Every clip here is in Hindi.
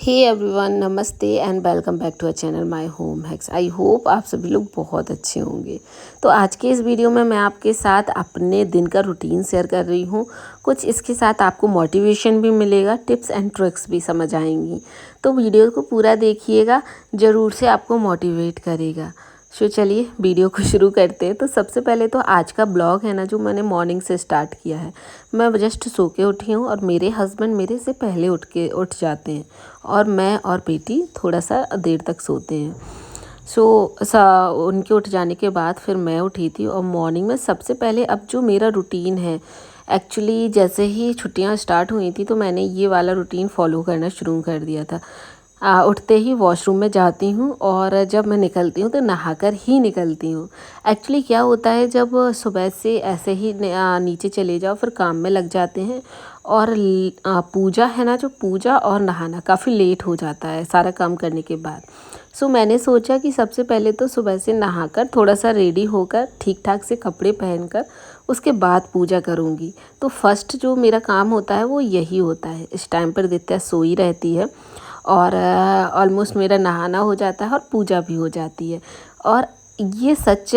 हे एवरीवन, नमस्ते and welcome back to a channel my home hacks. I hope आप सभी लोग बहुत अच्छे होंगे। तो आज के इस वीडियो में मैं आपके साथ अपने दिन का रूटीन शेयर कर रही हूँ। कुछ इसके साथ आपको मोटिवेशन भी मिलेगा, टिप्स एंड ट्रिक्स भी समझ आएंगी। तो वीडियो को पूरा देखिएगा, ज़रूर से आपको मोटिवेट करेगा। सो चलिए वीडियो को शुरू करते हैं। तो सबसे पहले तो आज का ब्लॉग है ना, जो मैंने मॉर्निंग से स्टार्ट किया है। मैं जस्ट सो के उठी हूँ और मेरे हस्बैंड मेरे से पहले उठ जाते हैं और मैं और बेटी थोड़ा सा देर तक सोते हैं। उनके उठ जाने के बाद फिर मैं उठी थी और मॉर्निंग में सबसे पहले अब जो मेरा रूटीन है, एक्चुअली जैसे ही छुट्टियां स्टार्ट हुई थी तो मैंने ये वाला रूटीन फॉलो करना शुरू कर दिया था। उठते ही वॉशरूम में जाती हूँ और जब मैं निकलती हूँ तो नहाकर ही निकलती हूँ। एक्चुअली क्या होता है, जब सुबह से ऐसे ही नीचे चले जाओ फिर काम में लग जाते हैं और पूजा है ना, जो पूजा और नहाना काफ़ी लेट हो जाता है सारा काम करने के बाद। मैंने सोचा कि सबसे पहले तो सुबह से नहाकर थोड़ा सा रेडी होकर ठीक ठाक से कपड़े पहनकर उसके बाद पूजा करूँगी। तो फर्स्ट जो मेरा काम होता है वो यही होता है। इस टाइम पर दित्या सोई रहती है और ऑलमोस्ट मेरा नहाना हो जाता है और पूजा भी हो जाती है। और ये सच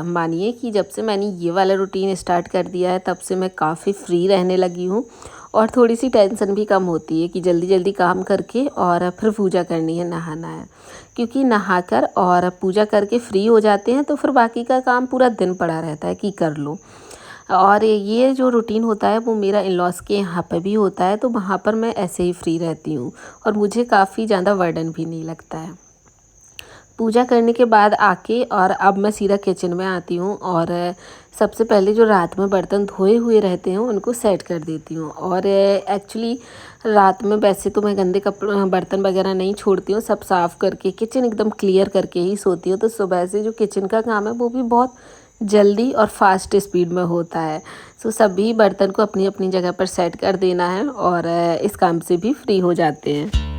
मानिए कि जब से मैंने ये वाला रूटीन स्टार्ट कर दिया है तब से मैं काफ़ी फ्री रहने लगी हूँ और थोड़ी सी टेंशन भी कम होती है कि जल्दी जल्दी काम करके और फिर पूजा करनी है, नहाना है। क्योंकि नहाकर और पूजा करके फ्री हो जाते हैं तो फिर बाकी का काम पूरा दिन पड़ा रहता है कि कर लो। और ये जो रूटीन होता है वो मेरा इन लॉज़ के यहाँ पर भी होता है, तो वहाँ पर मैं ऐसे ही फ्री रहती हूँ और मुझे काफ़ी ज़्यादा बर्डन भी नहीं लगता है। पूजा करने के बाद आके और अब मैं सीधा किचन में आती हूँ और सबसे पहले जो रात में बर्तन धोए हुए रहते हैं उनको सेट कर देती हूँ। और एक्चुअली रात में वैसे तो मैं गंदे बर्तन वगैरह नहीं छोड़ती हूँ, सब साफ़ करके किचन एकदम क्लियर करके ही सोती हूँ। तो सुबह से जो किचन का काम है वो भी बहुत जल्दी और फास्ट स्पीड में होता है। सभी बर्तन को अपनी अपनी जगह पर सेट कर देना है और इस काम से भी फ्री हो जाते हैं।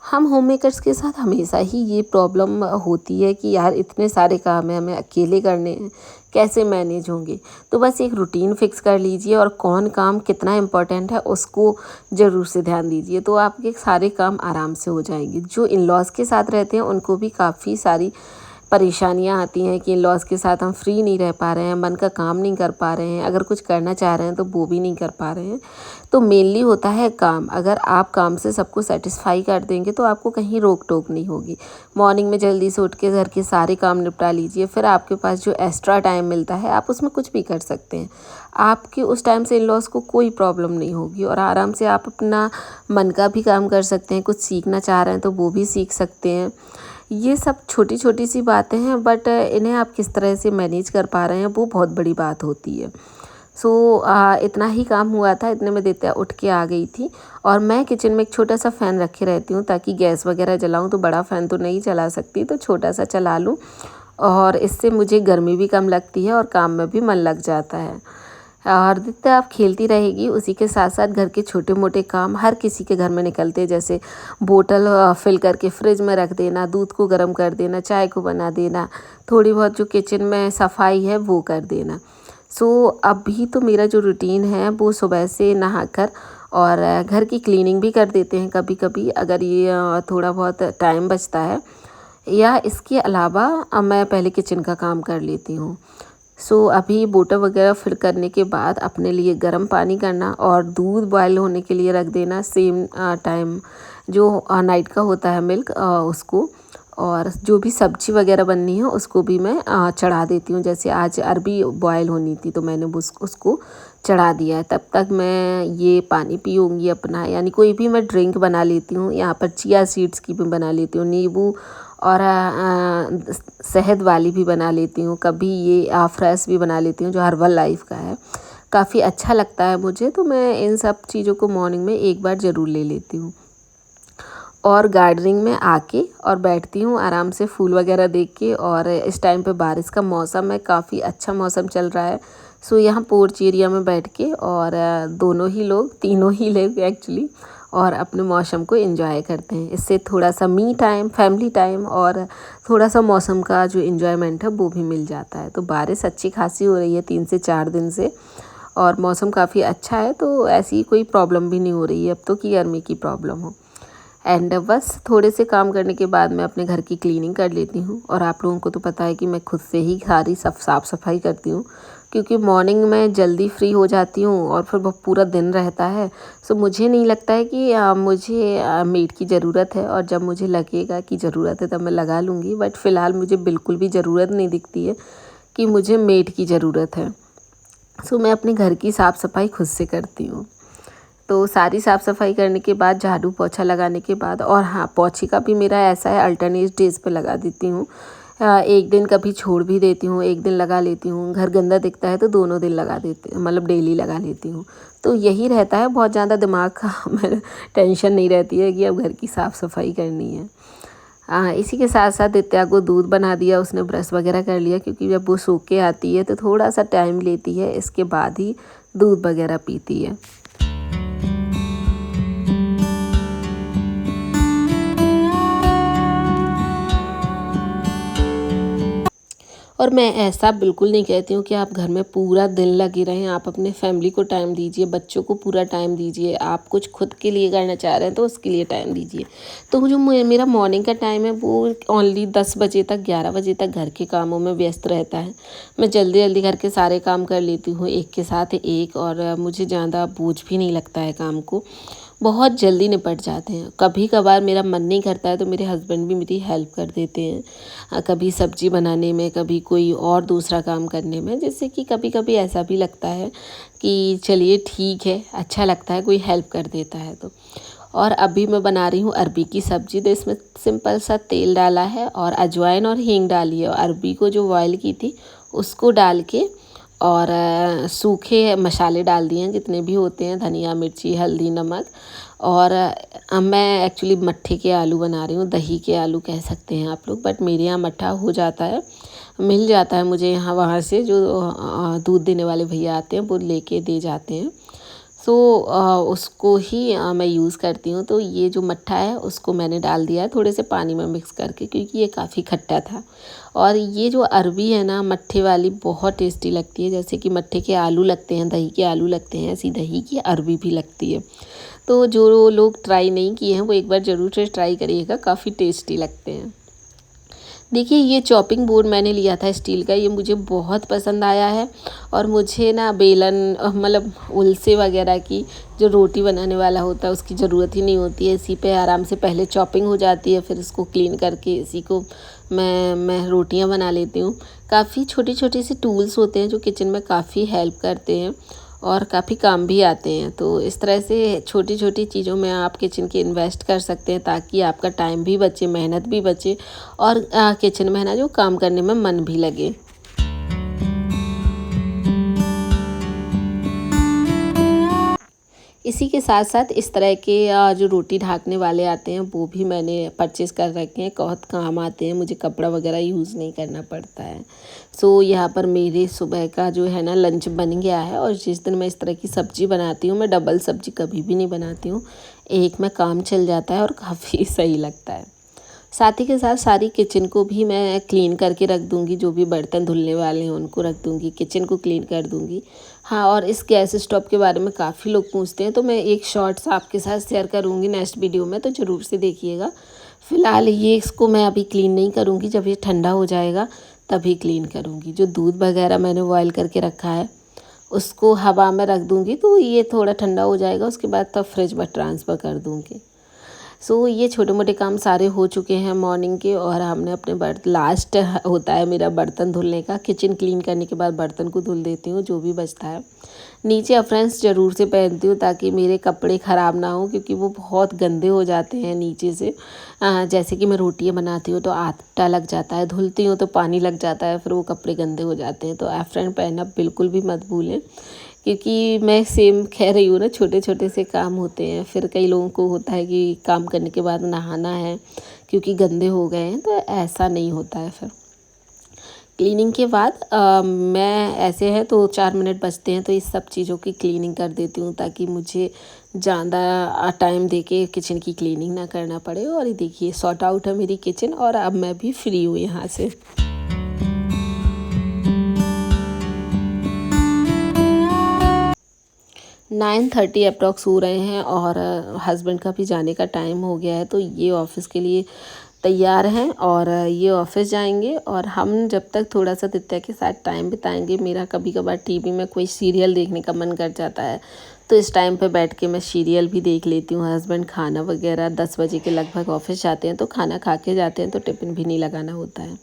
हम होम मेकर्स के साथ हमेशा ही ये प्रॉब्लम होती है कि यार इतने सारे काम हैं, हमें अकेले करने हैं, कैसे मैनेज होंगे। तो बस एक रूटीन फिक्स कर लीजिए और कौन काम कितना इम्पोर्टेंट है उसको ज़रूर से ध्यान दीजिए, तो आपके सारे काम आराम से हो जाएंगे। जो इन लॉज़ के साथ रहते हैं उनको भी काफ़ी सारी परेशानियां आती हैं कि इन लॉज़ के साथ हम फ्री नहीं रह पा रहे हैं, मन का काम नहीं कर पा रहे हैं, अगर कुछ करना चाह रहे हैं तो वो भी नहीं कर पा रहे हैं। तो मेनली होता है काम। अगर आप काम से सबको सेटिस्फाई कर देंगे तो आपको कहीं रोक टोक नहीं होगी। मॉर्निंग में जल्दी से उठ के घर के सारे काम निपटा लीजिए, फिर आपके पास जो एक्स्ट्रा टाइम मिलता है आप उसमें कुछ भी कर सकते हैं। आपके उस टाइम से इन लॉज़ को कोई प्रॉब्लम नहीं होगी और आराम से आप अपना मन का भी काम कर सकते हैं। कुछ सीखना चाह रहे हैं तो वो भी सीख सकते हैं। ये सब छोटी छोटी सी बातें हैं, बट इन्हें आप किस तरह से मैनेज कर पा रहे हैं वो बहुत बड़ी बात होती है। इतना ही काम हुआ था, इतने में दित्या उठ के आ गई थी और मैं किचन में एक छोटा सा फ़ैन रखे रहती हूँ ताकि गैस वगैरह जलाऊँ तो बड़ा फ़ैन तो नहीं चला सकती, तो छोटा सा चला लूँ और इससे मुझे गर्मी भी कम लगती है और काम में भी मन लग जाता है। और दित्या अब खेलती रहेगी, उसी के साथ साथ घर के छोटे मोटे काम हर किसी के घर में निकलते हैं, जैसे बोतल फिल करके फ्रिज में रख देना, दूध को गर्म कर देना, चाय को बना देना, थोड़ी बहुत जो किचन में सफाई है वो कर देना। अभी तो मेरा जो रूटीन है वो सुबह से नहाकर और घर की क्लीनिंग भी कर देते हैं कभी कभी, अगर ये थोड़ा बहुत टाइम बचता है, या इसके अलावा मैं पहले किचन का काम कर लेती हूँ। अभी बोतल वगैरह फिल करने के बाद अपने लिए गर्म पानी करना और दूध बॉयल होने के लिए रख देना सेम टाइम, जो नाइट का होता है मिल्क उसको, और जो भी सब्जी वगैरह बननी है उसको भी मैं चढ़ा देती हूँ। जैसे आज अरबी बॉयल होनी थी तो मैंने उसको चढ़ा दिया है। तब तक मैं ये पानी पीऊँगी अपना, यानी कोई भी मैं ड्रिंक बना लेती हूँ। यहाँ पर चिया सीड्स की भी बना लेती हूँ, नींबू और शहद वाली भी बना लेती हूँ, कभी ये फ्रेश भी बना लेती हूँ जो हर्बल लाइफ का है, काफ़ी अच्छा लगता है मुझे। तो मैं इन सब चीज़ों को मॉर्निंग में एक बार ज़रूर ले लेती हूँ और गार्डनिंग में आके और बैठती हूँ आराम से फूल वगैरह देख के। और इस टाइम पे बारिश का मौसम है, काफ़ी अच्छा मौसम चल रहा है। यहाँ पोर्च एरिया में बैठ के और दोनों ही लोग, तीनों ही लोग एक्चुअली, और अपने मौसम को एंजॉय करते हैं। इससे थोड़ा सा मी टाइम, फैमिली टाइम और थोड़ा सा मौसम का जो एंजॉयमेंट है वो भी मिल जाता है। तो बारिश अच्छी खासी हो रही है 3 से 4 दिन से और मौसम काफ़ी अच्छा है, तो ऐसी कोई प्रॉब्लम भी नहीं हो रही है अब तो कि गर्मी की प्रॉब्लम हो। एंड बस थोड़े से काम करने के बाद मैं अपने घर की क्लीनिंग कर लेती हूँ। और आप लोगों को तो पता है कि मैं खुद से ही सारी साफ़ सफाई करती हूँ, क्योंकि मॉर्निंग में जल्दी फ्री हो जाती हूँ और फिर वो पूरा दिन रहता है। सो मुझे नहीं लगता है कि मुझे मेड की ज़रूरत है, और जब मुझे लगेगा कि ज़रूरत है तब मैं लगा लूँगी। बट फ़िलहाल मुझे बिल्कुल भी ज़रूरत नहीं दिखती है कि मुझे मेड की ज़रूरत है। सो मैं अपने घर की साफ़ सफाई खुद से करती हूँ। तो सारी साफ़ सफाई करने के बाद, झाड़ू पोछा लगाने के बाद, और हाँ, पोछे का भी मेरा ऐसा है अल्टरनेट डेज़ पे लगा देती हूँ। एक दिन कभी छोड़ भी देती हूँ, एक दिन लगा लेती हूँ। घर गंदा दिखता है तो दोनों दिन लगा देती, मतलब डेली लगा लेती हूँ। तो यही रहता है, बहुत ज़्यादा दिमाग का मेरा टेंशन नहीं रहती है कि अब घर की साफ़ सफाई करनी है। इसी के साथ साथ दित्या को दूध बना दिया, उसने ब्रश वगैरह कर लिया, क्योंकि जब वो सो के आती है तो थोड़ा सा टाइम लेती है, इसके बाद ही दूध वगैरह पीती है। और मैं ऐसा बिल्कुल नहीं कहती हूँ कि आप घर में पूरा दिन लगे रहें। आप अपने फैमिली को टाइम दीजिए, बच्चों को पूरा टाइम दीजिए। आप कुछ खुद के लिए करना चाह रहे हैं तो उसके लिए टाइम दीजिए। तो जो मेरा मॉर्निंग का टाइम है वो ओनली 10 बजे तक, 11 बजे तक घर के कामों में व्यस्त रहता है। मैं जल्दी जल्दी घर के सारे काम कर लेती हूँ एक के साथ एक, और मुझे ज़्यादा बोझ भी नहीं लगता है काम को, बहुत जल्दी निपट जाते हैं। कभी कभार मेरा मन नहीं करता है तो मेरे हस्बैंड भी मेरी हेल्प कर देते हैं, कभी सब्जी बनाने में, कभी कोई और दूसरा काम करने में, जिससे कि कभी कभी ऐसा भी लगता है कि चलिए ठीक है, अच्छा लगता है कोई हेल्प कर देता है तो। और अभी मैं बना रही हूँ अरबी की सब्ज़ी। तो इसमें सिंपल सा तेल डाला है और अजवाइन और हींग डाली है, और अरबी को जो बॉयल की थी उसको डाल के, और सूखे मसाले डाल दिए हैं जितने भी होते हैं, धनिया, मिर्ची, हल्दी, नमक। और मैं एक्चुअली मट्ठे के आलू बना रही हूँ, दही के आलू कह सकते हैं आप लोग, बट मेरे यहाँ मट्ठा हो जाता है, मिल जाता है मुझे यहाँ, वहाँ से जो दूध देने वाले भैया आते हैं वो लेके दे जाते हैं। सो उसको ही मैं यूज़ करती हूँ। तो ये जो मट्ठा है उसको मैंने डाल दिया है थोड़े से पानी में मिक्स करके, क्योंकि ये काफ़ी खट्टा था। और ये जो अरबी है ना मट्ठे वाली, बहुत टेस्टी लगती है। जैसे कि मट्ठे के आलू लगते हैं, दही के आलू लगते हैं, ऐसी दही की अरबी भी लगती है। तो जो लोग ट्राई नहीं किए हैं वो एक बार ज़रूर से ट्राई करिएगा, काफ़ी टेस्टी लगते हैं। देखिए, ये चॉपिंग बोर्ड मैंने लिया था स्टील का, ये मुझे बहुत पसंद आया है। और मुझे ना बेलन, मतलब उलसे वगैरह की, जो रोटी बनाने वाला होता है उसकी ज़रूरत ही नहीं होती है। इसी पे आराम से पहले चॉपिंग हो जाती है, फिर इसको क्लीन करके इसी को मैं रोटियां बना लेती हूँ। काफ़ी छोटी छोटी सी टूल्स होते हैं जो किचन में काफ़ी हेल्प करते हैं और काफ़ी काम भी आते हैं। तो इस तरह से छोटी छोटी चीज़ों में आप किचन के इन्वेस्ट कर सकते हैं, ताकि आपका टाइम भी बचे, मेहनत भी बचे, और किचन में है ना जो काम करने में मन भी लगे। इसी के साथ साथ इस तरह के जो रोटी ढाकने वाले आते हैं वो भी मैंने परचेज़ कर रखे हैं, बहुत काम आते हैं, मुझे कपड़ा वगैरह यूज़ नहीं करना पड़ता है। सो यहाँ पर मेरे सुबह का जो है ना लंच बन गया है। और जिस दिन मैं इस तरह की सब्ज़ी बनाती हूँ, मैं डबल सब्ज़ी कभी भी नहीं बनाती हूँ, एक में काम चल जाता है और काफ़ी सही लगता है। साथ ही के साथ सारी किचन को भी मैं क्लीन करके रख दूँगी, जो भी बर्तन धुलने वाले हैं उनको रख दूँगी, किचन को क्लीन कर दूँगी। हाँ, और इस गैस स्टोव के बारे में काफ़ी लोग पूछते हैं, तो मैं एक शॉर्ट्स आपके साथ शेयर करूँगी नेक्स्ट वीडियो में, तो ज़रूर से देखिएगा। फ़िलहाल ये इसको मैं अभी क्लीन नहीं करूँगी, जब ये ठंडा हो जाएगा तभी क्लीन करूँगी। जो दूध वगैरह मैंने बॉयल करके रखा है उसको हवा में रख दूँगी, तो ये थोड़ा ठंडा हो जाएगा, उसके बाद तब फ्रिज में ट्रांसफ़र कर दूँगी। सो ये छोटे मोटे काम सारे हो चुके हैं मॉर्निंग के। और हमने अपने लास्ट होता है मेरा बर्तन धुलने का। किचन क्लीन करने के बाद बर्तन को धुल देती हूँ जो भी बचता है। नीचे अफ्रेंस ज़रूर से पहनती हूँ ताकि मेरे कपड़े ख़राब ना हो, क्योंकि वो बहुत गंदे हो जाते हैं नीचे से। जैसे कि मैं रोटियाँ बनाती हूँ तो आटा लग जाता है, धुलती हूँ तो पानी लग जाता है, फिर वो कपड़े गंदे हो जाते हैं। तो अफ्रेन पहनना बिल्कुल भी मत भूलें, क्योंकि मैं सेम कह रही हूँ ना, छोटे छोटे से काम होते हैं। फिर कई लोगों को होता है कि काम करने के बाद नहाना है क्योंकि गंदे हो गए हैं, तो ऐसा नहीं होता है। फिर क्लीनिंग के बाद मैं ऐसे है तो 4 मिनट बचते हैं तो इस सब चीज़ों की क्लीनिंग कर देती हूँ, ताकि मुझे ज़्यादा टाइम देके किचन की क्लीनिंग ना करना पड़े। और ये देखिए सॉर्ट आउट है मेरी किचन और अब मैं भी फ्री हूँ यहाँ से। 9:30 अप्रॉक्स हो रहे हैं और हस्बैंड का भी जाने का टाइम हो गया है, तो ये ऑफ़िस के लिए तैयार हैं और ये ऑफ़िस जाएंगे। और हम जब तक थोड़ा सा दित्या के साथ टाइम बिताएंगे। मेरा कभी कभार टीवी में कोई सीरियल देखने का मन कर जाता है, तो इस टाइम पे बैठ के मैं सीरियल भी देख लेती हूँ। हस्बैंड खाना वगैरह 10 बजे के लगभग ऑफ़िस जाते हैं, तो खाना खा के जाते हैं, तो टिफ़िन भी नहीं लगाना होता है।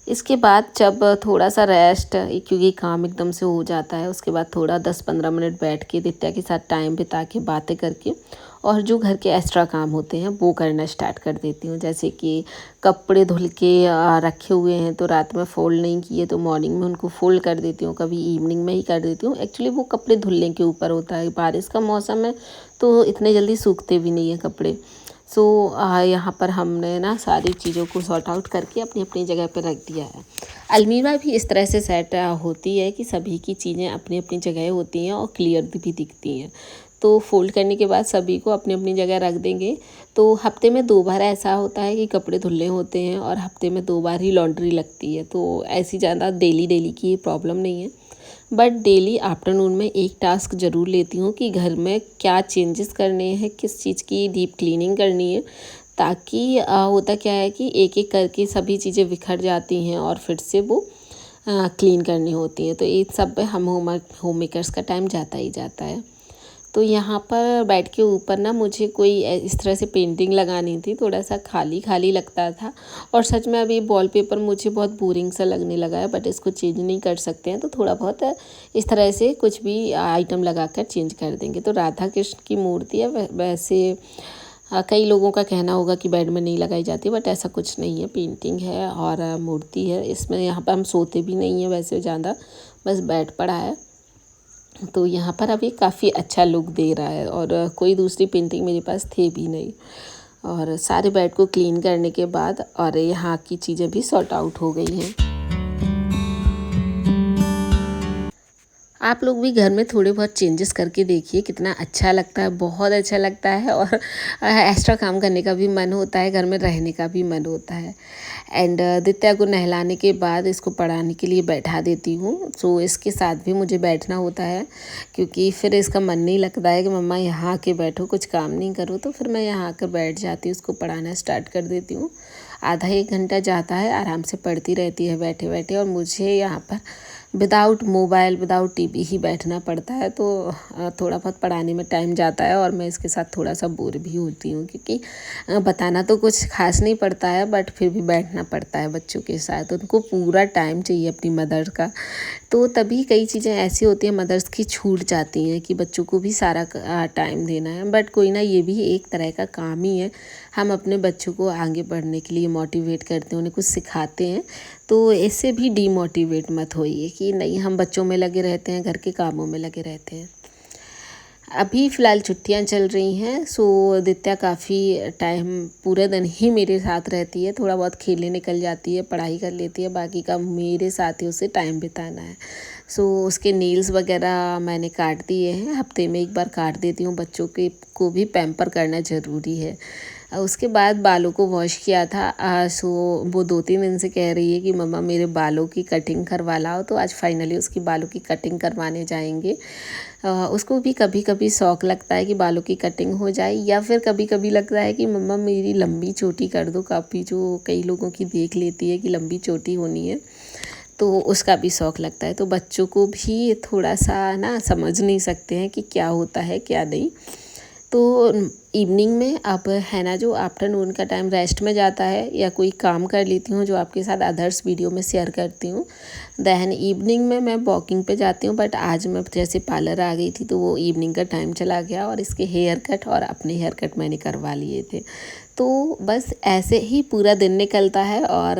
इसके बाद जब थोड़ा सा रेस्ट, क्योंकि काम एकदम से हो जाता है, उसके बाद थोड़ा 10-15 मिनट बैठ के दित्या के साथ टाइम बिता के बातें करके और जो घर के एक्स्ट्रा काम होते हैं वो करना स्टार्ट कर देती हूँ। जैसे कि कपड़े धुल के रखे हुए हैं, तो रात में फ़ोल्ड नहीं किए तो मॉर्निंग में उनको फ़ोल्ड कर देती हूँ, कभी इवनिंग में ही कर देती हूँ। एक्चुअली वो कपड़े धुलने के ऊपर होता है, बारिश का मौसम है तो इतने जल्दी सूखते भी नहीं हैं कपड़े। सो यहाँ पर हमने ना सारी चीज़ों को सॉर्ट आउट करके अपनी अपनी जगह पर रख दिया है। अलमीरा भी इस तरह से सेट होती है कि सभी की चीज़ें अपनी अपनी जगह होती हैं और क्लियर भी दिखती हैं। तो फ़ोल्ड करने के बाद सभी को अपनी अपनी जगह रख देंगे। तो हफ्ते में 2 बार ऐसा होता है कि कपड़े धुलने होते हैं और हफ्ते में 2 बार ही लॉन्ड्री लगती है। तो ऐसी ज़्यादा डेली डेली की प्रॉब्लम नहीं है, बट डेली आफ्टरनून में एक टास्क ज़रूर लेती हूँ कि घर में क्या चेंजेस करने हैं, किस चीज़ की डीप क्लीनिंग करनी है, ताकि होता क्या है कि एक एक करके सभी चीज़ें बिखर जाती हैं और फिर से वो क्लीन करनी होती हैं। तो इस सब पे हम होम मेकर्स का टाइम जाता ही जाता है। तो यहाँ पर बेड के ऊपर ना मुझे कोई इस तरह से पेंटिंग लगानी थी, थोड़ा सा खाली खाली लगता था। और सच में अभी वॉलपेपर मुझे बहुत बोरिंग सा लगने लगा है, बट इसको चेंज नहीं कर सकते हैं, तो थोड़ा बहुत इस तरह से कुछ भी आइटम लगाकर चेंज कर देंगे। तो राधा कृष्ण की मूर्ति है, वैसे कई लोगों का कहना होगा कि बेड में नहीं लगाई जाती, बट ऐसा कुछ नहीं है, पेंटिंग है और मूर्ति है इसमें। यहाँ पर हम सोते भी नहीं हैं वैसे ज़्यादा, बस बेड पड़ा है। तो यहाँ पर अभी काफ़ी अच्छा लुक दे रहा है और कोई दूसरी पेंटिंग मेरे पास थी भी नहीं। और सारे बेड को क्लीन करने के बाद और यहाँ की चीज़ें भी सॉर्ट आउट हो गई हैं। आप लोग भी घर में थोड़े बहुत चेंजेस करके देखिए, कितना अच्छा लगता है, बहुत अच्छा लगता है। और एक्स्ट्रा काम करने का भी मन होता है, घर में रहने का भी मन होता है। एंड दित्या को नहलाने के बाद इसको पढ़ाने के लिए बैठा देती हूँ। सो इसके साथ भी मुझे बैठना होता है, क्योंकि फिर इसका मन नहीं लगता है कि मम्मा यहाँ आके बैठो, कुछ काम नहीं करो। तो फिर मैं यहाँ आकर बैठ जाती हूँ, उसको पढ़ाना स्टार्ट कर देती हूँ। आधा 1 घंटा जाता है, आराम से पढ़ती रहती है बैठे बैठे। और मुझे यहाँ पर विदाउट मोबाइल, विदाउट टीवी ही बैठना पड़ता है, तो थोड़ा बहुत पढ़ाने में टाइम जाता है और मैं इसके साथ थोड़ा सा बोर भी होती हूँ, क्योंकि बताना तो कुछ खास नहीं पड़ता है, बट फिर भी बैठना पड़ता है बच्चों के साथ। उनको पूरा टाइम चाहिए अपनी मदर का, तो तभी कई चीज़ें ऐसी होती हैं मदर्स की छूट जाती हैं कि बच्चों को भी सारा टाइम देना है। बट कोई ना, ये भी एक तरह का काम ही है। हम अपने बच्चों को आगे बढ़ने के लिए मोटिवेट करते हैं, उन्हें कुछ सिखाते हैं। तो इससे भी डीमोटिवेट मत होइए कि नहीं हम बच्चों में लगे रहते हैं, घर के कामों में लगे रहते हैं। अभी फ़िलहाल छुट्टियां चल रही हैं, सो दित्या काफ़ी टाइम पूरे दिन ही मेरे साथ रहती है। थोड़ा बहुत खेलने निकल जाती है, पढ़ाई कर लेती है, बाकी का मेरे साथ ही उसे टाइम बिताना है। सो उसके नेल्स वगैरह मैंने काट दिए हैं, हफ्ते में 1 बार काट देती हूँ। बच्चों के को भी पैम्पर करना ज़रूरी है। उसके बाद बालों को वॉश किया था। सो वो 2-3 दिन से कह रही है कि मम्मा मेरे बालों की कटिंग करवा लाओ, तो आज फाइनली उसकी बालों की कटिंग करवाने जाएंगे। उसको भी कभी कभी शौक़ लगता है कि बालों की कटिंग हो जाए, या फिर कभी कभी लगता है कि मम्मा मेरी लंबी चोटी कर दो, काफ़ी जो कई लोगों की देख लेती है कि लंबी चोटी होनी है, तो उसका भी शौक़ लगता है। तो बच्चों को भी थोड़ा सा ना समझ नहीं सकते हैं कि क्या होता है क्या नहीं। तो इवनिंग में अब है ना, जो आफ्टरनून का टाइम रेस्ट में जाता है या कोई काम कर लेती हूँ जो आपके साथ अदर्स वीडियो में शेयर करती हूँ। दैन इवनिंग में मैं वॉकिंग पे जाती हूँ, बट आज मैं जैसे पार्लर आ गई थी तो वो इवनिंग का टाइम चला गया और इसके हेयर कट और अपने हेयर कट मैंने करवा लिए थे। तो बस ऐसे ही पूरा दिन निकलता है और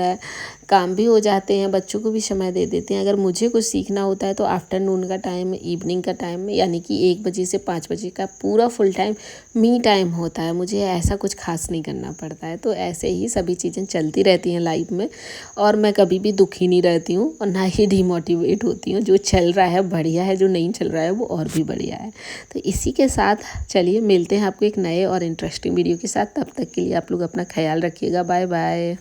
काम भी हो जाते हैं, बच्चों को भी समय दे देते हैं। अगर मुझे कुछ सीखना होता है तो आफ्टरनून का टाइम, इवनिंग का टाइम में, यानी कि 1 बजे से 5 बजे का पूरा फुल टाइम मी टाइम होता है। मुझे ऐसा कुछ खास नहीं करना पड़ता है। तो ऐसे ही सभी चीज़ें चलती रहती हैं लाइफ में, और मैं कभी भी दुखी नहीं रहती हूँ और ना ही डिमोटिवेट होती हूँ। जो चल रहा है बढ़िया है, जो नहीं चल रहा है वो और भी बढ़िया है। तो इसी के साथ चलिए मिलते हैं आपको एक नए और इंटरेस्टिंग वीडियो के साथ। तब तक के लिए आप लोग अपना ख्याल रखिएगा। Bye bye.